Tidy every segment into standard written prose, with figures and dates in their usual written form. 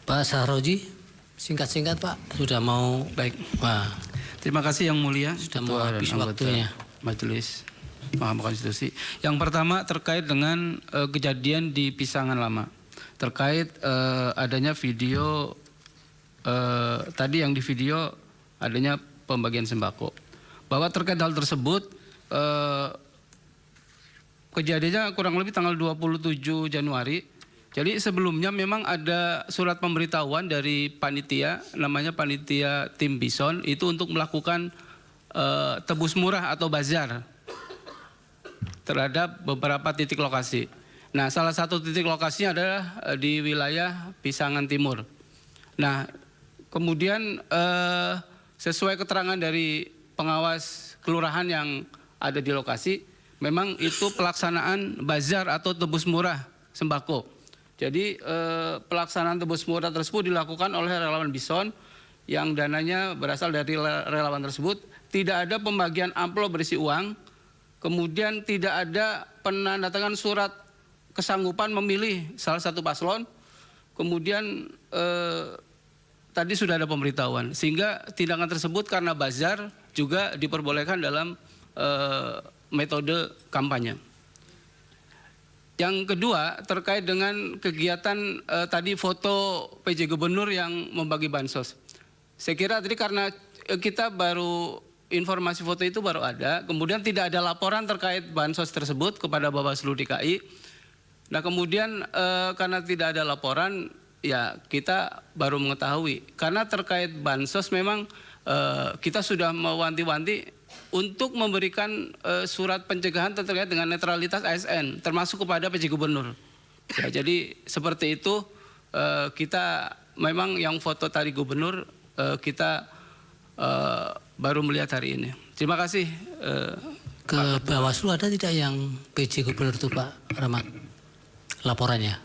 Pak Sahroji, singkat-singkat Pak, sudah mau Baik. Wah, Terima kasih Yang Mulia, sudah mau Ketua dan habis anggota waktunya. Majelis Mahkamah Konstitusi. Yang pertama terkait dengan kejadian di Pisangan Lama, terkait adanya video tadi yang di video adanya pembagian sembako. Bahwa terkait hal tersebut kejadiannya kurang lebih tanggal 27 Januari. Jadi sebelumnya memang ada surat pemberitahuan dari panitia, namanya panitia Tim Bison, itu untuk melakukan tebus murah atau bazar terhadap beberapa titik lokasi. Nah, salah satu titik lokasinya adalah di wilayah Pisangan Timur. Nah, kemudian sesuai keterangan dari pengawas kelurahan yang ada di lokasi, memang itu pelaksanaan bazar atau tebus murah sembako. Jadi pelaksanaan tebus murah tersebut dilakukan oleh relawan Bison yang dananya berasal dari relawan tersebut. Tidak ada pembagian amplop berisi uang, kemudian tidak ada penandatangan surat kesanggupan memilih salah satu paslon, kemudian tadi sudah ada pemberitahuan, sehingga tindakan tersebut karena bazar juga diperbolehkan dalam metode kampanye. Yang kedua terkait dengan kegiatan tadi foto PJ Gubernur yang membagi bansos. Saya kira tadi karena kita baru informasi foto itu baru ada, kemudian tidak ada laporan terkait bansos tersebut kepada Bawaslu DKI. Nah kemudian karena tidak ada laporan, ya kita baru mengetahui. Karena terkait bansos memang kita sudah mewanti-wanti untuk memberikan surat pencegahan terkait dengan netralitas ASN, termasuk kepada PJ Gubernur. Ya, jadi seperti itu kita memang yang foto tadi Gubernur kita baru melihat hari ini. Terima kasih. Ke Bawaslu ada tidak yang PJ Gubernur itu Pak Rahmat laporannya?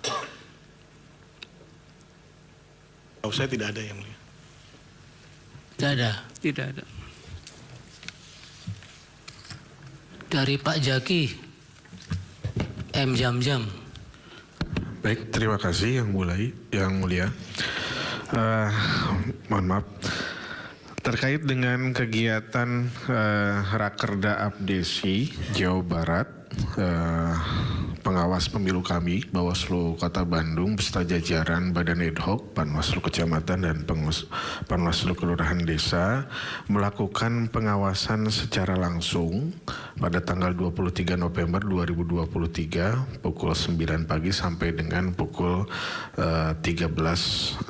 Tahu saya tidak ada Yang Mulia. Tidak ada. Tidak ada. Dari Pak Jaki M. Jam-Jam. Baik, terima kasih Yang Mulia. Mohon maaf. Terkait dengan kegiatan Rakerda Abdesi Jawa Barat, pengawas pemilu kami, Bawaslu Kota Bandung beserta jajaran Badan Ad Hoc, Panwaslu Kecamatan dan Panwaslu Kelurahan Desa melakukan pengawasan secara langsung pada tanggal 23 November 2023 pukul 9 pagi sampai dengan pukul 13.00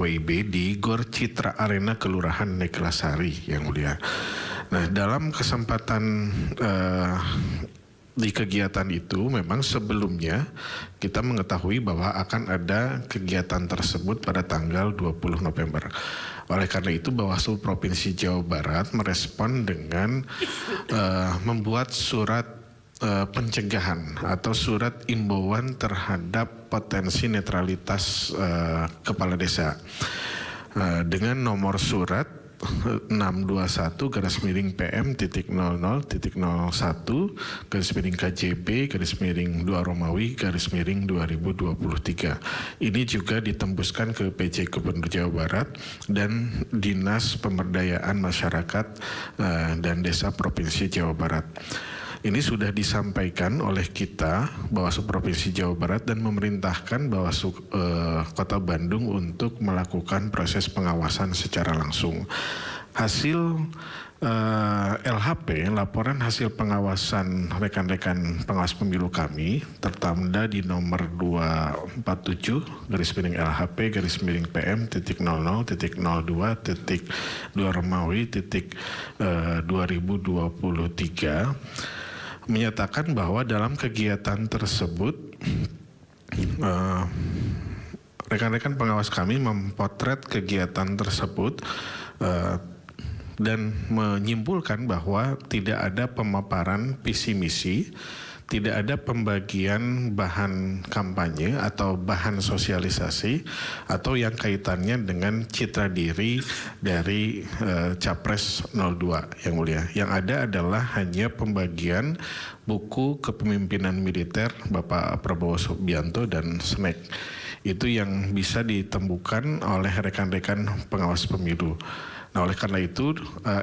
WIB di Gor Citra Arena Kelurahan Neklasari Yang Mulia. Nah, dalam kesempatan di kegiatan itu memang sebelumnya kita mengetahui bahwa akan ada kegiatan tersebut pada tanggal 20 November. Oleh karena itu Bawaslu Provinsi Jawa Barat merespon dengan membuat surat pencegahan atau surat imbauan terhadap potensi netralitas kepala desa dengan nomor surat 621-00-00-KJB-2 Ini juga ditembuskan ke PJ Gubernur Jawa Barat dan Dinas Pemberdayaan Masyarakat dan Desa Provinsi Jawa Barat. Ini sudah disampaikan oleh kita Bawaslu Provinsi Jawa Barat dan memerintahkan Bawaslu Kota Bandung untuk melakukan proses pengawasan secara langsung. Hasil LHP, laporan hasil pengawasan rekan-rekan pengawas pemilu kami tertanda di nomor 247-PM.00.2Romawi.2023 menyatakan bahwa dalam kegiatan tersebut rekan-rekan pengawas kami mempotret kegiatan tersebut dan menyimpulkan bahwa tidak ada pemaparan visi misi, tidak ada pembagian bahan kampanye atau bahan sosialisasi atau yang kaitannya dengan citra diri dari Capres 02 Yang Mulia. Yang ada adalah hanya pembagian buku kepemimpinan militer Bapak Prabowo Subianto dan snack. itu yang bisa ditemukan oleh rekan-rekan pengawas pemilu. Nah, oleh karena itu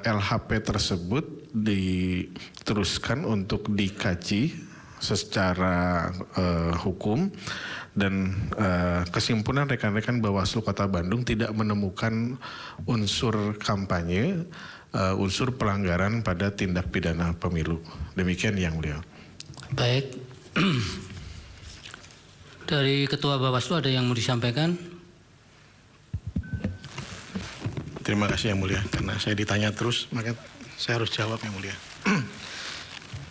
LHP tersebut diteruskan untuk dikaji secara hukum, dan kesimpulan rekan-rekan Bawaslu Kota Bandung tidak menemukan unsur kampanye, unsur pelanggaran pada tindak pidana pemilu. Demikian yang mulia. Baik. Dari Ketua Bawaslu ada yang mau disampaikan? Terima kasih yang mulia, karena saya ditanya terus, maka saya harus jawab yang mulia.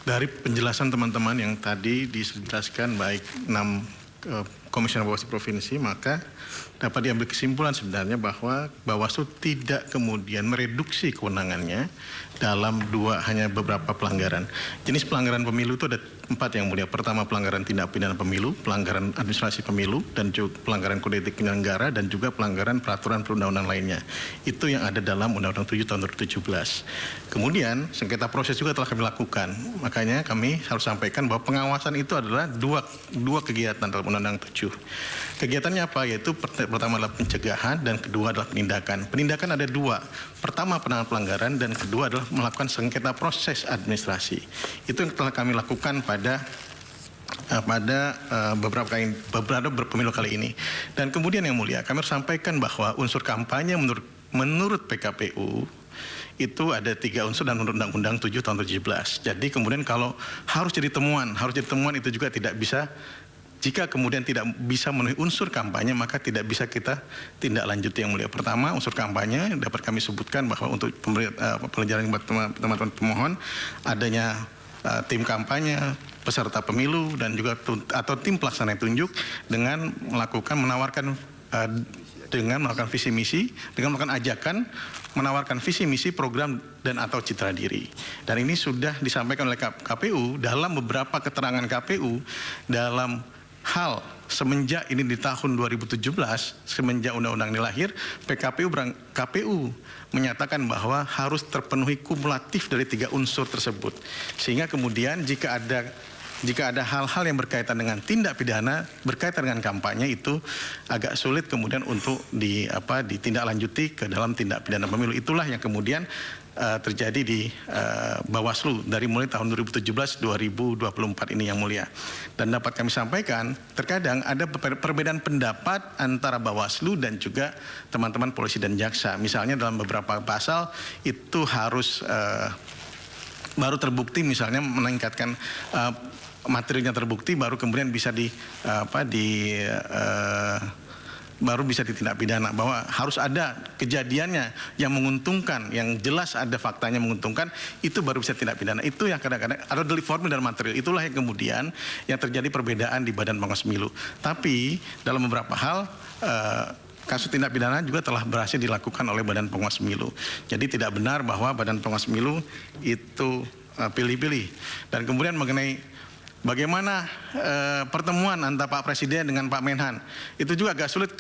Dari penjelasan teman-teman yang tadi dijelaskan baik 6 komisioner Bawaslu Provinsi, maka dapat diambil kesimpulan sebenarnya bahwa Bawaslu tidak kemudian mereduksi kewenangannya dalam hanya beberapa pelanggaran. Jenis pelanggaran pemilu itu ada 4 yang mulia. Pertama, pelanggaran tindak pidana pemilu, pelanggaran administrasi pemilu, dan juga pelanggaran kode etik penyelenggara, dan juga pelanggaran peraturan perundang-undangan lainnya. Itu yang ada dalam Undang-Undang 7 tahun 2017. Kemudian sengketa proses juga telah kami lakukan. Makanya kami harus sampaikan bahwa pengawasan itu adalah dua kegiatan dalam Undang-Undang 7. Kegiatannya apa? Yaitu pertama adalah pencegahan dan kedua adalah penindakan. Penindakan ada 2. Pertama, penanganan pelanggaran, dan kedua adalah melakukan sengketa proses administrasi. Itu yang telah kami lakukan pada beberapa pemilu kali ini. Dan kemudian yang mulia, kami harus sampaikan bahwa unsur kampanye menurut PKPU itu ada 3 unsur dan menurut Undang-Undang 7 tahun 2017. Jadi kemudian kalau harus jadi temuan itu juga tidak bisa. Jika kemudian tidak bisa memenuhi unsur kampanye, maka tidak bisa kita tindak lanjuti yang mulia. Pertama, unsur kampanye dapat kami sebutkan bahwa untuk pelajaran buat teman-teman pemohon, adanya tim kampanye, peserta pemilu, dan juga atau tim pelaksana yang tunjuk dengan menawarkan visi misi, dengan melakukan ajakan, menawarkan visi misi, program, dan atau citra diri. Dan ini sudah disampaikan oleh KPU dalam beberapa keterangan KPU dalam hal semenjak ini di tahun 2017, semenjak undang-undang ini lahir, KPU menyatakan bahwa harus terpenuhi kumulatif dari 3 unsur tersebut. Sehingga kemudian jika ada hal-hal yang berkaitan dengan tindak pidana, berkaitan dengan kampanye, itu agak sulit kemudian untuk ditindaklanjuti ke dalam tindak pidana pemilu. Itulah yang kemudian terjadi di Bawaslu dari mulai tahun 2017-2024 ini yang mulia. Dan dapat kami sampaikan, terkadang ada perbedaan pendapat antara Bawaslu dan juga teman-teman polisi dan jaksa. Misalnya dalam beberapa pasal itu harus baru terbukti, misalnya meningkatkan materinya terbukti, baru kemudian bisa baru bisa ditindak pidana, bahwa harus ada kejadiannya yang menguntungkan, yang jelas ada faktanya menguntungkan, itu baru bisa tindak pidana. Itu yang kadang-kadang ada delik formil dan material. Itulah yang kemudian yang terjadi perbedaan di Badan Pengawas Pemilu. Tapi dalam beberapa hal kasus tindak pidana juga telah berhasil dilakukan oleh Badan Pengawas Pemilu. Jadi tidak benar bahwa Badan Pengawas Pemilu itu pilih-pilih. Dan kemudian mengenai bagaimana pertemuan antara Pak Presiden dengan Pak Menhan, itu juga agak sulit.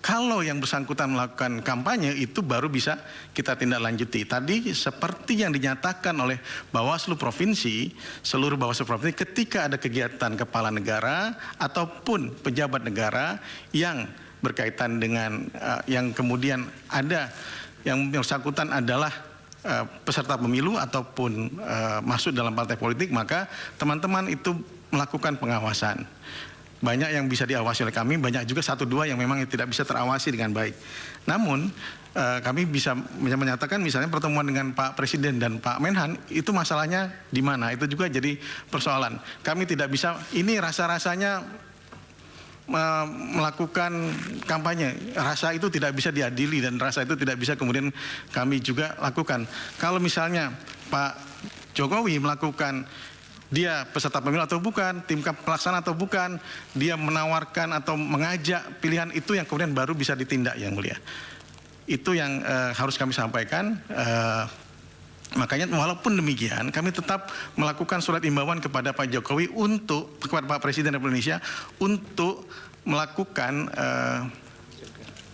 Kalau yang bersangkutan melakukan kampanye, itu baru bisa kita tindak lanjuti. Tadi seperti yang dinyatakan oleh Bawaslu Provinsi, seluruh Bawaslu Provinsi, ketika ada kegiatan kepala negara ataupun pejabat negara yang berkaitan dengan yang kemudian ada yang bersangkutan adalah peserta pemilu ataupun masuk dalam partai politik, maka teman-teman itu melakukan pengawasan. Banyak yang bisa diawasi oleh kami, banyak juga 1-2 yang memang tidak bisa terawasi dengan baik. Namun kami bisa menyatakan misalnya pertemuan dengan Pak Presiden dan Pak Menhan, itu masalahnya di mana? Itu juga jadi persoalan. Kami tidak bisa, ini rasa-rasanya melakukan kampanye, rasa itu tidak bisa diadili dan rasa itu tidak bisa kemudian kami juga lakukan. Kalau misalnya Pak Jokowi melakukan, dia peserta pemilu atau bukan, tim pelaksana atau bukan, dia menawarkan atau mengajak pilihan, itu yang kemudian baru bisa ditindak yang mulia. Itu yang harus kami sampaikan. Makanya walaupun demikian, kami tetap melakukan surat imbauan kepada Pak Jokowi kepada Pak Presiden Republik Indonesia untuk melakukan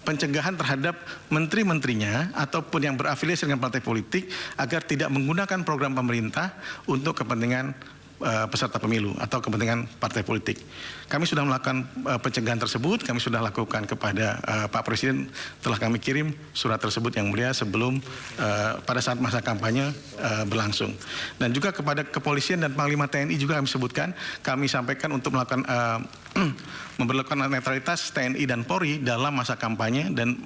pencegahan terhadap menteri-menterinya ataupun yang berafiliasi dengan partai politik agar tidak menggunakan program pemerintah untuk kepentingan peserta pemilu atau kepentingan partai politik. Kami sudah melakukan pencegahan tersebut, kami sudah lakukan kepada Pak Presiden, telah kami kirim surat tersebut yang mulia sebelum pada saat masa kampanye berlangsung. Dan juga kepada kepolisian dan Panglima TNI juga kami sebutkan, kami sampaikan untuk melakukan memperlakukan netralitas TNI dan Polri dalam masa kampanye dan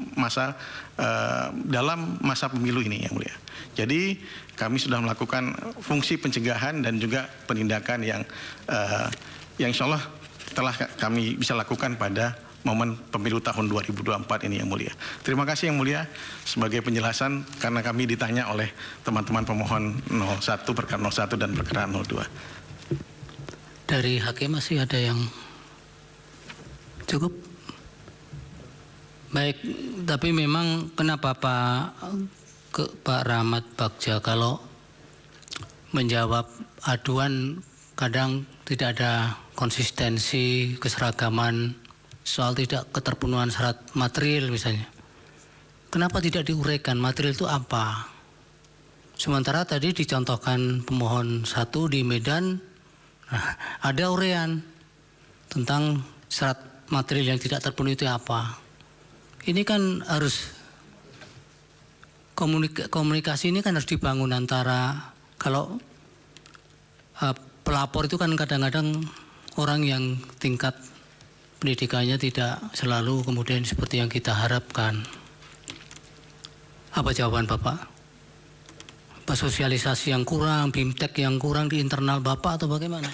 dalam masa pemilu ini yang mulia. Jadi kami sudah melakukan fungsi pencegahan dan juga penindakan yang insya Allah telah kami bisa lakukan pada momen pemilu tahun 2024 ini yang mulia. Terima kasih yang mulia sebagai penjelasan karena kami ditanya oleh teman-teman pemohon 01, perkara 01 dan perkara 02. Dari hakim masih ada yang cukup? Baik, tapi memang kenapa Pak Rahmat Bagja kalau menjawab aduan kadang tidak ada konsistensi, keseragaman soal tidak keterpenuhan syarat material misalnya. Kenapa tidak diuraikan material itu apa? Sementara tadi dicontohkan pemohon 1 di Medan, ada uraian tentang syarat material yang tidak terpenuhi itu apa. Ini kan harus komunikasi ini kan harus dibangun antara, kalau pelapor itu kan kadang-kadang orang yang tingkat pendidikannya tidak selalu kemudian seperti yang kita harapkan. Apa jawaban Bapak? Apa sosialisasi yang kurang, BIMTEK yang kurang di internal Bapak atau bagaimana?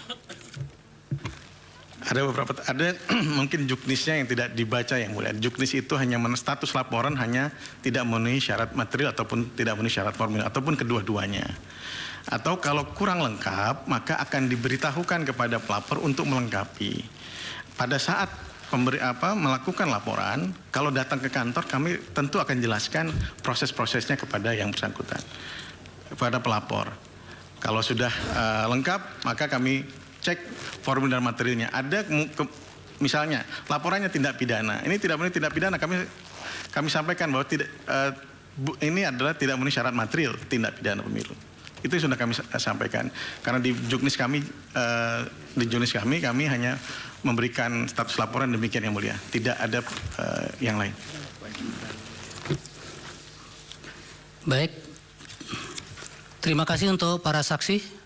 Ada beberapa, ada mungkin juknisnya yang tidak dibaca yang mulia. Juknis itu hanya status laporan hanya tidak memenuhi syarat material ataupun tidak memenuhi syarat formil ataupun kedua-duanya. Atau kalau kurang lengkap maka akan diberitahukan kepada pelapor untuk melengkapi. Pada saat melakukan laporan, kalau datang ke kantor kami tentu akan jelaskan proses-prosesnya kepada yang bersangkutan, kepada pelapor. Kalau sudah lengkap maka kami cek formil dan materialnya. Ada misalnya laporannya tindak pidana. Ini tidak memenuhi tindak pidana. Kami sampaikan bahwa ini adalah tidak memenuhi syarat material tindak pidana pemilu. Itu sudah kami sampaikan. Karena di juknis kami hanya memberikan status laporan demikian yang mulia. Tidak ada yang lain. Baik. Terima kasih untuk para saksi.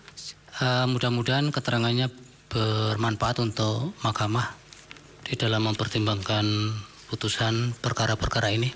Mudah-mudahan keterangannya bermanfaat untuk mahkamah di dalam mempertimbangkan putusan perkara-perkara ini.